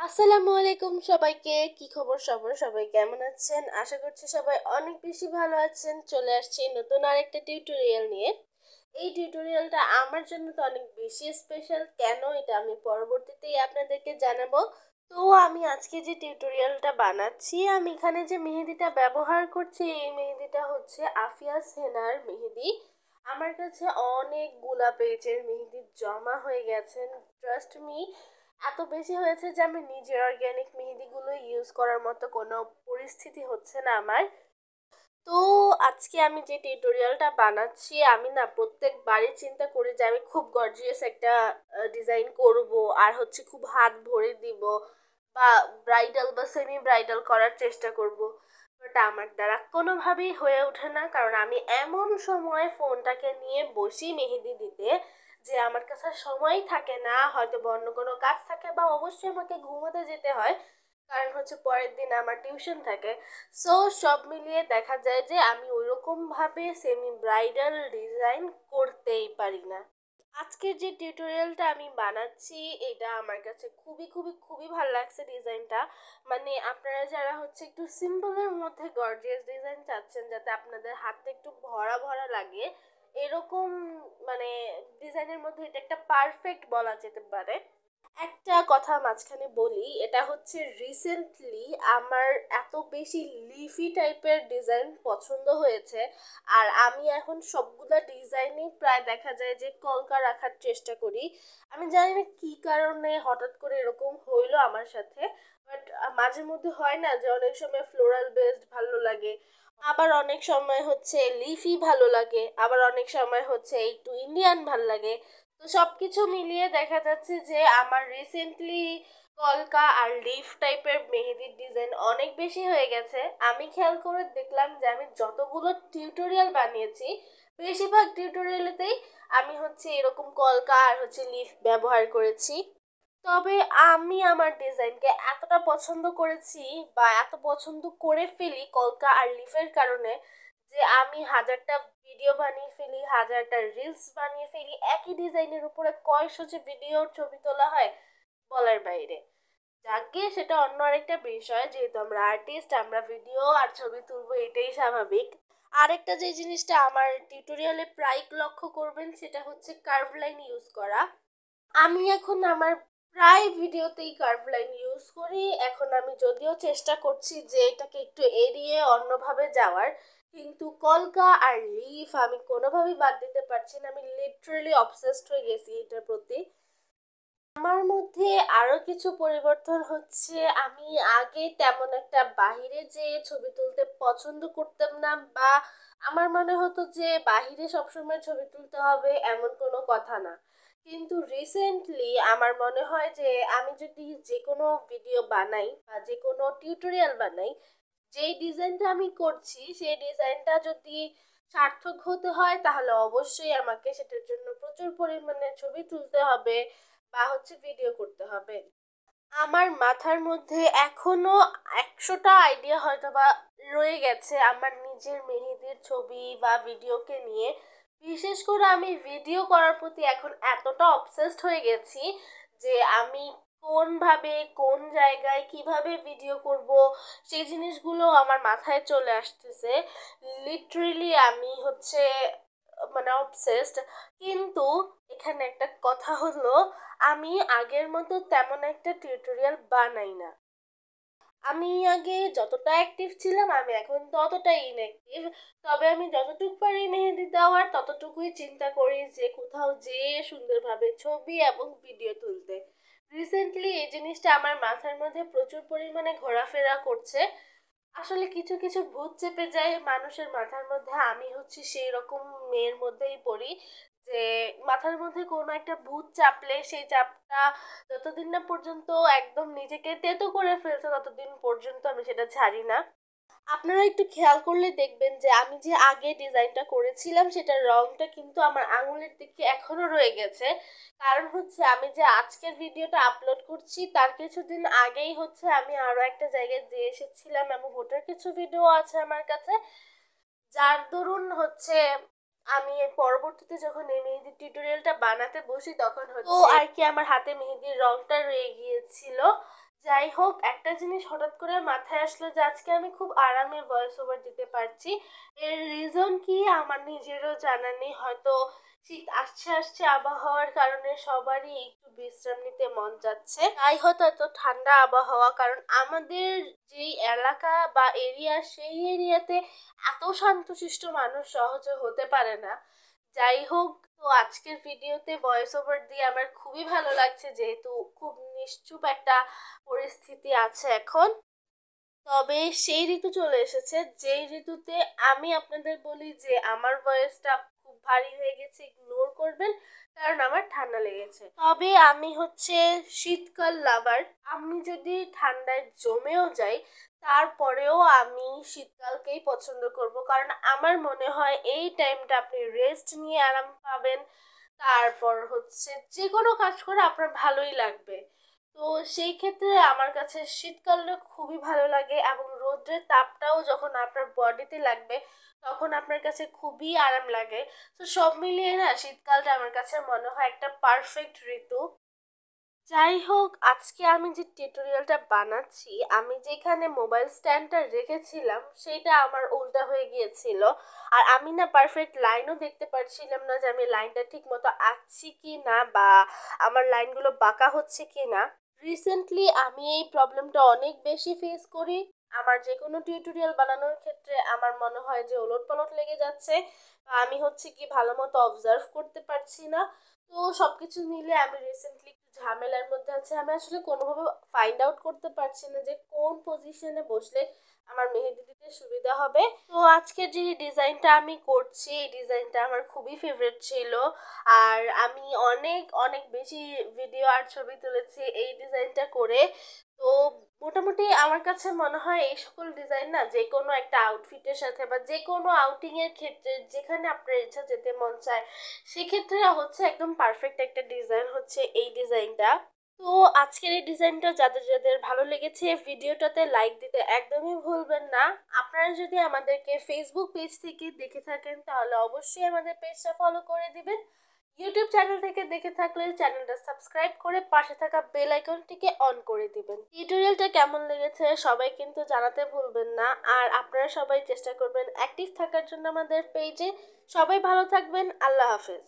আসসালামু আলাইকুম সবাইকে। কি খবর সবার? সবাই কেমন আছেন? আশা করছি সবাই অনেক বেশি ভালো আছেন। চলে আসছি নতুন আরেকটা টিউটোরিয়াল নিয়ে। এই টিউটোরিয়ালটা আমার জন্য তো অনেক বেশি স্পেশাল। কেন এটা আমি পরবর্তীতেই আপনাদেরকে জানাবো। তো আমি আজকে যে টিউটোরিয়ালটা বানাচ্ছি, আমি এখানে যে মেহেদিটা ব্যবহার করছি, এই মেহেদিটা হচ্ছে আফিয়াস হেনার মেহেদি। আমার কাছে অনেকগুলা পেজের মেহেদি জমা হয়ে গেছেন, ট্রাস্ট মি। এত বেশি হয়েছে যে আমি নিজের অর্গ্যানিক মেহেদিগুলো ইউজ করার মতো কোনো পরিস্থিতি হচ্ছে না আমার। তো আজকে আমি যে টিউটোরিয়ালটা বানাচ্ছি, আমি না প্রত্যেকবারই চিন্তা করি যে আমি খুব গর্জিয়াস একটা ডিজাইন করব, আর হচ্ছে খুব হাত ভরে দিব, বা ব্রাইডাল বা সেমি ব্রাইডাল করার চেষ্টা করব। বাট আমার দ্বারা কোনোভাবেই হয়ে ওঠে না, কারণ আমি এমন সময় ফোনটাকে নিয়ে বসি মেহেদি দিতে যে আমার কাছে সময়ই থাকে না, হয়তো বা অন্য কোনো কাজ থাকে, বা অবশ্যই আমাকে ঘুমোতে যেতে হয়, কারণ হচ্ছে পরের দিন আমার টিউশন থাকে। সো সব মিলিয়ে দেখা যায় যে আমি ওইরকমভাবে সেমি ব্রাইডাল ডিজাইন করতেই পারি না। আজকের যে টিউটোরিয়ালটা আমি বানাচ্ছি, এটা আমার কাছে খুবই খুবই খুবই ভালো লাগছে ডিজাইনটা। মানে আপনারা যারা হচ্ছে একটু সিম্পলের মধ্যে গর্জিয়াস ডিজাইন চাচ্ছেন, যাতে আপনাদের হাতটা একটু ভরা ভরা লাগে, এরকম মানে ডিজাইনের মধ্যে এটা একটা পারফেক্ট বলা যেতে পারে। একটা কথা মাঝখানে বলি, এটা হচ্ছে রিসেন্টলি আমার এত বেশি লিফি টাইপের ডিজাইন পছন্দ হয়েছে, আর আমি এখন সবগুলা ডিজাইনই প্রায় দেখা যায় যে কলকা রাখার চেষ্টা করি। আমি জানি না কি কারণে হঠাৎ করে এরকম হইলো আমার সাথে, বাট মাঝে মধ্যে হয় না যে অনেক সময় ফ্লোরাল বেসড ভালো লাগে, আবার অনেক সময় হচ্ছে লিফি ভালো লাগে, আবার অনেক সময় হচ্ছে একটু ইন্ডিয়ান ভালো লাগে। তো সবকিছু মিলিয়ে দেখা যাচ্ছে যে আমার রিসেন্টলি কলকা আর লিফ টাইপের মেহেদির ডিজাইন অনেক বেশি হয়ে গেছে। আমি খেয়াল করে দেখলাম যে আমি যতগুলো টিউটোরিয়াল বানিয়েছি, বেশিরভাগ টিউটোরিয়ালেতেই আমি হচ্ছে এরকম কলকা আর হচ্ছে লিফ ব্যবহার করেছি। তবে আমি আমার ডিজাইনকে এতটা পছন্দ করেছি, বা এত পছন্দ করে ফেলি কলকা আর লিফের কারণে, যে আমি হাজারটা ভিডিও বানিয়ে ফেলি, হাজারটা রিলস বানিয়ে ফেলি। একই ডিজাইনের উপরে কয়শো যে ভিডিওর ছবি তোলা হয়, বলার বাইরে। যাকে সেটা অন্য আরেকটা বিষয়, যেহেতু আমরা আর্টিস্ট, আমরা ভিডিও আর ছবি তুলবো, এটাই স্বাভাবিক। আরেকটা যে জিনিসটা আমার টিউটোরিয়ালে প্রায় লক্ষ্য করবেন, সেটা হচ্ছে কার্ভ লাইন ইউজ করা। আমি এখন আমার প্রায় ভিডিওতেই কার্ভ লাইন ইউজ করি। এখন আমি যদিও চেষ্টা করছি যে এটাকে একটু এড়িয়ে অন্যভাবে যাওয়ার, কিন্তু কলকা আর লিফ আমি কোনোভাবেই বাদ দিতে পারছি না। আমি লিটারেলি অবসেসড হয়ে গেছি এটার প্রতি। আমার মধ্যে আরো কিছু পরিবর্তন হচ্ছে, আমি আগে তেমন একটা বাহিরে যে ছবি তুলতে পছন্দ করতাম না, বা আমার মনে হতো যে বাহিরে সবসময় ছবি তুলতে হবে এমন কোনো কথা না। কিন্তু রিসেন্টলি আমার মনে হয় যে আমি যদি যে কোনো ভিডিও বানাই বা যে কোনো টিউটোরিয়াল বানাই, যেই ডিজাইনটা আমি করছি সেই ডিজাইনটা যদি সার্থক হতে হয়, তাহলে অবশ্যই আমাকে সেটার জন্য প্রচুর পরিমাণে ছবি তুলতে হবে, বা হচ্ছে ভিডিও করতে হবে। আমার মাথার মধ্যে এখনো 100টা আইডিয়া হয়তো বা রয়ে গেছে আমার নিজের মেহেদির ছবি বা ভিডিওকে নিয়ে। বিশেষ করে আমি ভিডিও করার প্রতি এখন এতটা অবসেসড হয়ে গেছি যে আমি কোনভাবে, কোন জায়গায়, কিভাবে ভিডিও করব, সেই জিনিসগুলো আমার মাথায় চলে আসতেছে। লিটারেলি আমি হচ্ছে মানে অবসেসড। কিন্তু এখানে একটা কথা হলো, আমি আগের মতো তেমন একটা টিউটোরিয়াল বানাই না। আমি আগে যতটা অ্যাক্টিভ ছিলাম, আমি এখন ততটাই ইনঅ্যাক্টিভ। তবে আমি যতটুকু পারি মেহেদি দেওয়ার, ততটুকুই চিন্তা করি যে কোথাও যেয়ে সুন্দরভাবে ছবি এবং ভিডিও তুলতে। রিসেন্টলি এই জিনিসটা আমার মাথার মধ্যে প্রচুর পরিমাণে ঘোরাফেরা করছে। আসলে কিছু কিছু ভূত চেপে যায় মানুষের মাথার মধ্যে, আমি হচ্ছে সেই রকম মেয়ের মধ্যেই পড়ি, যে মাথার মধ্যে কোনো একটা ভূত চাপলে সেই চাপটা যতদিন না পর্যন্ত একদম নিজেকে তেতো করে ফেলছে, ততদিন পর্যন্ত আমি সেটা ছাড়ি না। আপনারা একটু খেয়াল করলে দেখবেন যে আমি যে আগে ডিজাইনটা করেছিলাম, সেটার রংটা কিন্তু আমার আঙুলের দিকে এখনো রয়ে গেছে। কারণ হচ্ছে আমি যে আজকের ভিডিওটা আপলোড করছি, তার কিছুদিন আগেই হচ্ছে আমি আরো একটা জায়গায় যেয়ে এসেছিলাম, এবং ওটার কিছু ভিডিও আছে আমার কাছে, যার দরুন হচ্ছে আমি এর পরবর্তীতে যখন এই মেহেদির টিউটোরিয়ালটা বানাতে বসি, তখন হচ্ছে আর কি আমার হাতে মেহেদির রংটা রয়ে গিয়েছিল, যাই হোক, একটা জিনিস হঠাৎ করে মাথায় আসলো যে আজকে আমি খুব আরামে ভয়েস ওভার দিতে পারছি। এর রিজন কি আমার নিজেরও জানা নেই। হয়তো শীত আসছে আসছে আবহাওয়ার কারণে সবারই একটু বিশ্রাম নিতে মন যাচ্ছে, তাই হয়তো এত ঠান্ডা আবহাওয়া। কারণ আমাদের যেই এলাকা বা এরিয়া, সেই এরিয়াতে এত শান্তশিষ্ট মানুষ সহজে হতে পারে না। যাই হোক, তো আজকের ভিডিওতে ভয়েস ওভার দিয়ে আমার খুবই ভালো লাগছে, যেহেতু খুব নিশ্চুপ একটা পরিস্থিতি আছে এখন। তবে সেই ঋতু চলে এসেছে যেই ঋতুতে আমি আপনাদের বলি যে আমার ভয়েসটা খুব ভারী হয়ে গেছে, ইগনোর করবেন, কারণ আমার ঠান্ডা লেগেছে। তবে আমি হচ্ছে শীতকাল লাভার। আমি যদি ঠান্ডায় জমেও যাই, তারপরেও আমি শীতকালকেই পছন্দ করব, কারণ আমার মনে হয় এই টাইমটা আপনি রেস্ট নিয়ে আরাম পাবেন। তারপর হচ্ছে যে কোনো কাজ করে আপনার ভালোই লাগবে। তো সেই ক্ষেত্রে আমার কাছে শীতকালটা খুবই ভালো লাগে, এবং রৌদ্রের তাপটাও যখন আপনার বডিতে লাগবে তখন আপনার কাছে খুবই আরাম লাগে। তো সব মিলিয়ে না, শীতকালটা আমার কাছে মনে হয় একটা পারফেক্ট ঋতু। যাই হোক, আজকে আমি যে টিউটোরিয়ালটা বানাচ্ছি, আমি যেখানে মোবাইল স্ট্যান্ডটা রেখেছিলাম সেটা আমার উল্টা হয়ে গিয়েছিল। আর আমি না পারফেক্ট লাইনও দেখতে পারছিলাম না যে আমি লাইনটা ঠিক মতো আঁকছি কি না, বা আমার লাইনগুলো বাঁকা হচ্ছে কি না। রিসেন্টলি আমি এই প্রবলেমটা অনেক বেশি ফেস করি। আমার যে কোনো টিউটোরিয়াল বানানোর ক্ষেত্রে আমার মনে হয় যে ওলটপালট লেগে যাচ্ছে, বা আমি হচ্ছে কি ভালো মতো অবজার্ভ করতে পারছি না। তো সবকিছু মিলে আমি রিসেন্টলি একটু ঝামেলার মধ্যে আছি। আমি আসলে কোনোভাবে ফাইন্ড আউট করতে পারছি না যে কোন পজিশনে বসলে আমার মেহেদি দিতে সুবিধা হবে। তো আজকের যে ডিজাইনটা আমি করছি, এই ডিজাইনটা আমার খুবই ফেভারিট ছিল। আর আমি অনেক অনেক বেশি ভিডিও আর ছবি তুলেছি এই ডিজাইনটা করে। তো মোটামুটি আমার কাছে মনে হয় এই সকল ডিজাইন না যে কোনো একটা আউটফিটের সাথে, বা যে কোনো আউটিং এর ক্ষেত্রে যেখানে আপনার ইচ্ছা যেতে মন চায়, সেক্ষেত্রে হচ্ছে একদম পারফেক্ট একটা ডিজাইন হচ্ছে এই ডিজাইনটা। তো আজকের এই ডিজাইনটা যাদের যাদের ভালো লেগেছে, ভিডিওটাতে লাইক দিতে একদমই ভুলবেন না। আপনারা যদি আমাদেরকে ফেসবুক পেজ থেকে দেখে থাকেন, তাহলে অবশ্যই আমাদের পেজটা ফলো করে দিবেন। ইউটিউব চ্যানেল থেকে দেখে থাকলে চ্যানেলটা সাবস্ক্রাইব করে পাশে থাকা বেল আইকনটিকে অন করে দিবেন। টিউটোরিয়ালটা কেমন লেগেছে সবাই কিন্তু জানাতে ভুলবেন না। আর আপনারা সবাই চেষ্টা করবেন অ্যাক্টিভ থাকার জন্য আমাদের পেজে। সবাই ভালো থাকবেন। আল্লাহ হাফেজ।